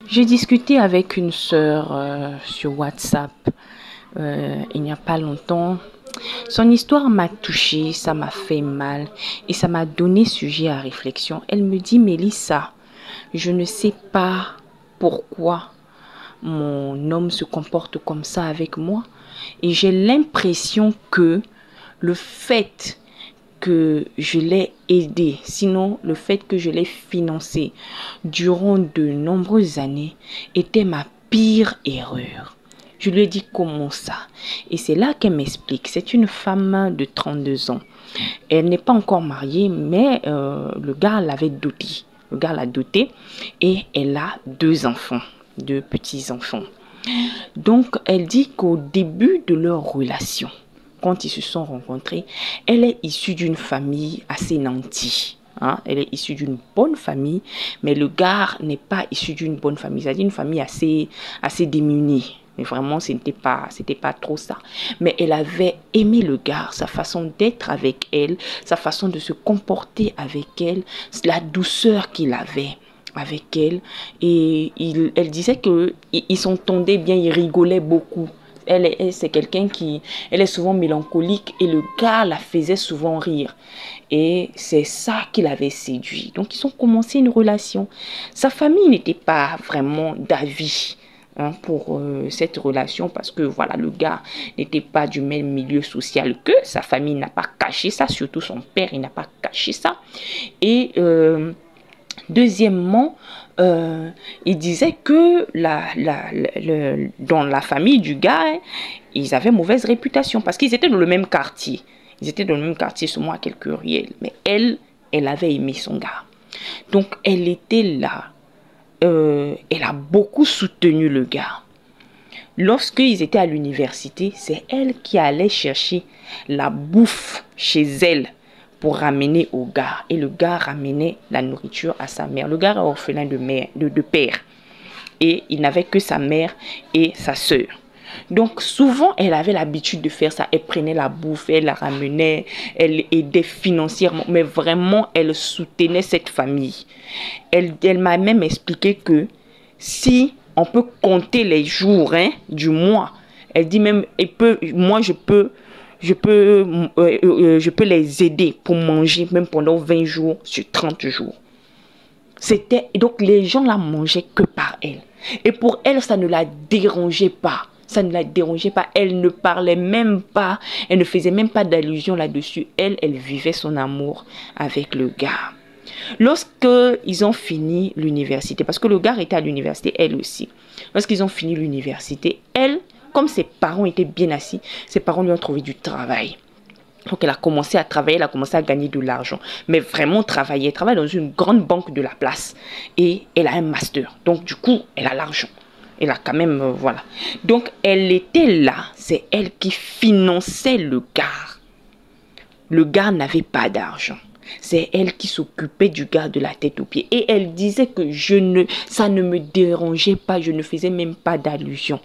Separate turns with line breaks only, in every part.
J'ai discuté avec une sœur sur WhatsApp il n'y a pas longtemps. Son histoire m'a touchée, ça m'a fait mal et ça m'a donné sujet à réflexion. Elle me dit, Mélissa, je ne sais pas pourquoi mon homme se comporte comme ça avec moi et j'ai l'impression que le fait que je l'ai aidé, sinon le fait que je l'ai financé durant de nombreuses années était ma pire erreur. Je lui ai dit comment ça? Et c'est là qu'elle m'explique. C'est une femme de 32 ans. Elle n'est pas encore mariée, mais le gars l'avait dotée. Le gars l'a dotée et elle a deux enfants, deux petits-enfants. Donc, elle dit qu'au début de leur relation, quand ils se sont rencontrés, elle est issue d'une famille assez nantie. Hein? Elle est issue d'une bonne famille, mais le gars n'est pas issu d'une bonne famille. C'est-à-dire une famille assez démunie. Mais vraiment, c'était pas trop ça. Mais elle avait aimé le gars, sa façon d'être avec elle, sa façon de se comporter avec elle, la douceur qu'il avait avec elle. Et elle disait qu'ils s'entendaient bien, ils rigolaient beaucoup. Elle c'est quelqu'un elle est souvent mélancolique et le gars la faisait souvent rire. Et c'est ça qui l'avait séduit. Donc, ils ont commencé une relation. Sa famille n'était pas vraiment d'avis pour cette relation parce que voilà, le gars n'était pas du même milieu social que sa famille n'a pas caché ça, surtout son père, il n'a pas caché ça. Et deuxièmement, il disait que dans la famille du gars, ils avaient mauvaise réputation parce qu'ils étaient dans le même quartier. Ils étaient dans le même quartier, seulement à quelques ruelles. Mais elle avait aimé son gars. Donc, elle était là. Elle a beaucoup soutenu le gars. Lorsqu'ils étaient à l'université, c'est elle qui allait chercher la bouffe chez elle pour ramener au gars. Et le gars ramenait la nourriture à sa mère. Le gars est orphelin de père. Et il n'avait que sa mère et sa sœur. Donc souvent, elle avait l'habitude de faire ça. Elle prenait la bouffe, elle la ramenait, elle aidait financièrement. Mais vraiment, elle soutenait cette famille. Elle m'a même expliqué que si on peut compter les jours du mois, elle dit même, moi je peux les aider pour manger même pendant 20 jours sur 30 jours. Donc les gens la mangeaient que par elle. Et pour elle, ça ne la dérangeait pas. Ça ne la dérangeait pas. Elle ne parlait même pas. Elle ne faisait même pas d'allusion là-dessus. Elle vivait son amour avec le gars. Lorsqu'ils ont fini l'université, parce que le gars était à l'université, elle aussi. Lorsqu'ils ont fini l'université, elle, comme ses parents étaient bien assis, ses parents lui ont trouvé du travail. Donc elle a commencé à travailler, elle a commencé à gagner de l'argent. Mais vraiment travailler. Elle travaille dans une grande banque de la place. Et elle a un master. Donc du coup, elle a l'argent. Elle a quand même, voilà. Donc elle était là. C'est elle qui finançait le gars. Le gars n'avait pas d'argent. C'est elle qui s'occupait du gars de la tête aux pieds. Et elle disait que ça ne me dérangeait pas. Je ne faisais même pas d'allusion.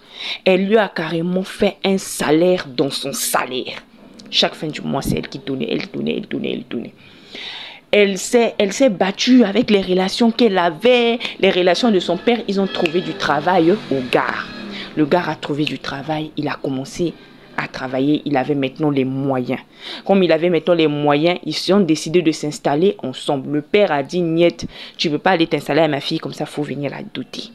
Elle lui a carrément fait un salaire dans son salaire. Chaque fin du mois, c'est elle qui donnait, elle donnait, elle donnait, elle donnait. Elle s'est battue avec les relations qu'elle avait, les relations de son père. Ils ont trouvé du travail au gars. Le gars a trouvé du travail, il a commencé à travailler, il avait maintenant les moyens. Comme il avait maintenant les moyens, ils ont décidé de s'installer ensemble. Le père a dit, Niet, tu ne peux pas aller t'installer à ma fille, comme ça, il faut venir la doter.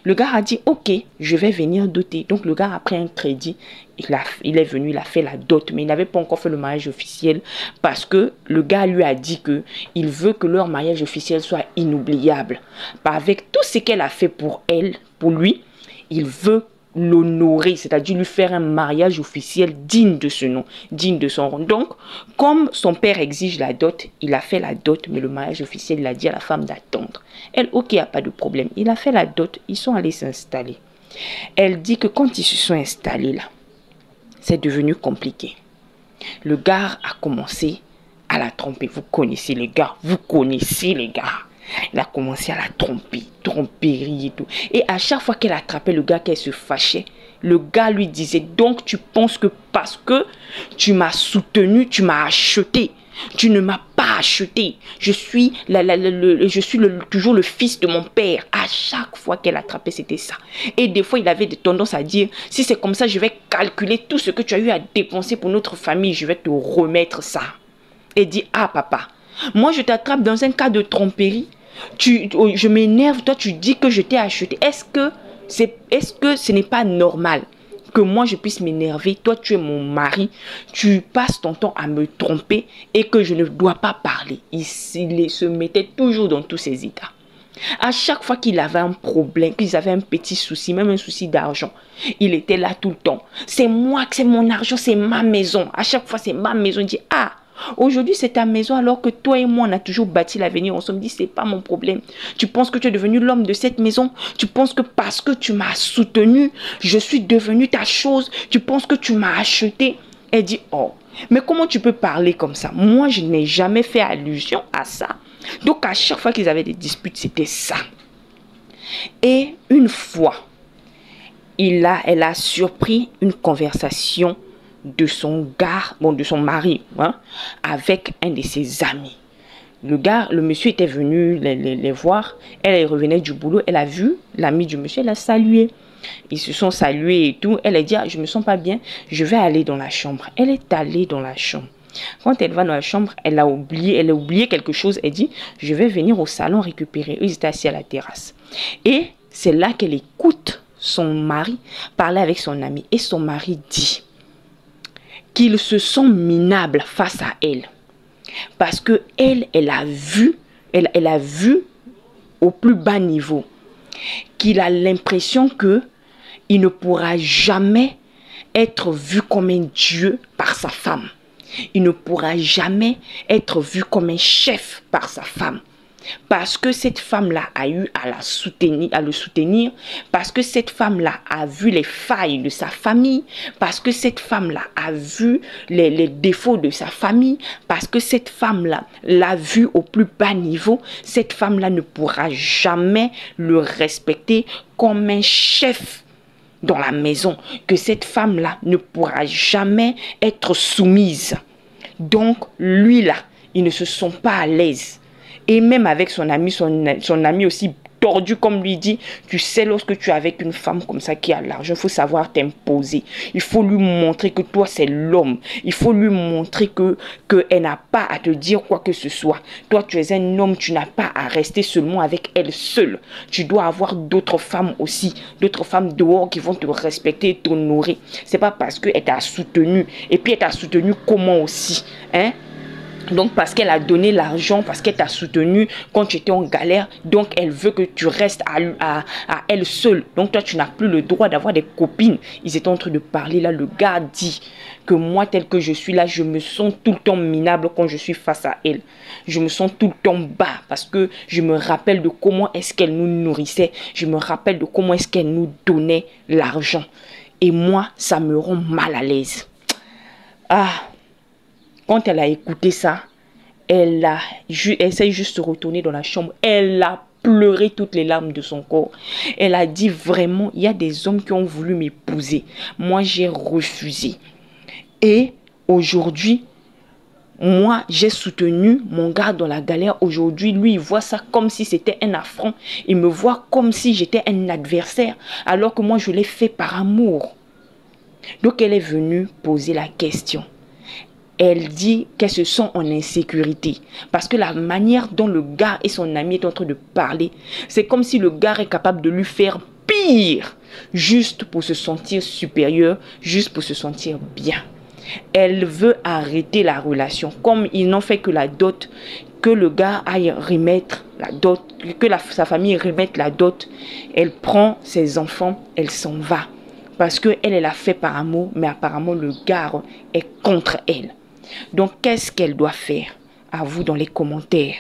Le gars a dit, ok, je vais venir doter. Donc le gars a pris un crédit, il est venu, il a fait la dot, mais il n'avait pas encore fait le mariage officiel parce que le gars lui a dit qu'il veut que leur mariage officiel soit inoubliable. Avec tout ce qu'elle a fait pour elle, pour lui, il veut l'honorer, c'est-à-dire lui faire un mariage officiel digne de ce nom, digne de son rang. Donc, comme son père exige la dot, il a fait la dot, mais le mariage officiel, il a dit à la femme d'attendre. Elle, ok, il n'y a pas de problème. Il a fait la dot, ils sont allés s'installer. Elle dit que quand ils se sont installés là, c'est devenu compliqué. Le gars a commencé à la tromper. Vous connaissez les gars, vous connaissez les gars. Il a commencé à la tromper, tromperie et tout. Et à chaque fois qu'elle attrapait le gars, qu'elle se fâchait, le gars lui disait, donc tu penses que parce que tu m'as soutenu, tu m'as acheté, Tu ne m'as pas acheté. Je suis, toujours le fils de mon père. À chaque fois qu'elle attrapait, c'était ça. Et des fois, il avait tendance à dire, si c'est comme ça, je vais calculer tout ce que tu as eu à dépenser pour notre famille. Je vais te remettre ça. Et dit, ah papa, moi je t'attrape dans un cas de tromperie. Je m'énerve, toi tu dis que je t'ai acheté. Est-ce que ce n'est pas normal que moi je puisse m'énerver? Toi tu es mon mari, tu passes ton temps à me tromper et que je ne dois pas parler. Il se mettait toujours dans tous ces états. À chaque fois qu'il avait un problème, qu'ils avaient un petit souci, même un souci d'argent, il était là tout le temps. C'est moi, c'est mon argent, c'est ma maison. À chaque fois c'est ma maison. Il dit, ah, aujourd'hui, c'est ta maison alors que toi et moi, on a toujours bâti l'avenir. On se dit, c'est pas mon problème. Tu penses que tu es devenu l'homme de cette maison? Tu penses que parce que tu m'as soutenu, je suis devenu ta chose? Tu penses que tu m'as acheté? Elle dit, oh, mais comment tu peux parler comme ça? Moi, je n'ai jamais fait allusion à ça. Donc, à chaque fois qu'ils avaient des disputes, c'était ça. Et une fois, elle a surpris une conversation de son mari, hein, avec un de ses amis. Le monsieur était venu les voir. Elle revenait du boulot. Elle a vu l'ami du monsieur. Elle a salué. Ils se sont salués et tout. Elle a dit, ah, je me sens pas bien. Je vais aller dans la chambre. Elle est allée dans la chambre. Quand elle va dans la chambre, elle a oublié quelque chose. Elle dit, je vais venir au salon récupérer. Ils étaient assis à la terrasse. Et c'est là qu'elle écoute son mari parler avec son ami. Et son mari dit qu'il se sent minable face à elle. Parce que elle a vu au plus bas niveau qu'il a l'impression que il ne pourra jamais être vu comme un dieu par sa femme. Il ne pourra jamais être vu comme un chef par sa femme. Parce que cette femme-là a eu à le soutenir, parce que cette femme-là a vu les failles de sa famille, parce que cette femme-là a vu les défauts de sa famille, parce que cette femme-là l'a vu au plus bas niveau. Cette femme-là ne pourra jamais le respecter comme un chef dans la maison, que cette femme-là ne pourra jamais être soumise. Donc, lui-là, il ne se sent pas à l'aise. Et même avec son ami aussi tordu comme lui dit, tu sais, lorsque tu es avec une femme comme ça qui a l'argent, il faut savoir t'imposer. Il faut lui montrer que toi, c'est l'homme. Il faut lui montrer qu'elle n'a pas à te dire quoi que ce soit. Toi, tu es un homme, tu n'as pas à rester seulement avec elle seule. Tu dois avoir d'autres femmes aussi, d'autres femmes dehors qui vont te respecter et t'honorer. C'est pas parce qu'elle t'a soutenu. Et puis, elle t'a soutenu comment aussi, hein? Donc, parce qu'elle a donné l'argent, parce qu'elle t'a soutenu quand tu étais en galère, donc elle veut que tu restes à elle seule. Donc, toi, tu n'as plus le droit d'avoir des copines. Ils étaient en train de parler là. Le gars dit que moi, tel que je suis là, je me sens tout le temps minable quand je suis face à elle. Je me sens tout le temps bas parce que je me rappelle de comment est-ce qu'elle nous nourrissait. Je me rappelle de comment est-ce qu'elle nous donnait l'argent. Et moi, ça me rend mal à l'aise. Ah! Quand elle a écouté ça, elle s'est juste retournée dans la chambre. Elle a pleuré toutes les larmes de son corps. Elle a dit vraiment, il y a des hommes qui ont voulu m'épouser. Moi, j'ai refusé. Et aujourd'hui, moi, j'ai soutenu mon gars dans la galère. Aujourd'hui, lui, il voit ça comme si c'était un affront. Il me voit comme si j'étais un adversaire, alors que moi, je l'ai fait par amour. Donc, elle est venue poser la question. Elle dit qu'elle se sent en insécurité. Parce que la manière dont le gars et son ami est en train de parler, c'est comme si le gars est capable de lui faire pire. Juste pour se sentir supérieur, juste pour se sentir bien. Elle veut arrêter la relation. Comme ils n'ont fait que la dot, que le gars aille remettre la dot, que sa famille remette la dot. Elle prend ses enfants, elle s'en va. Parce qu'elle a fait par amour, mais apparemment le gars est contre elle. Donc, qu'est-ce qu'elle doit faire? À vous dans les commentaires.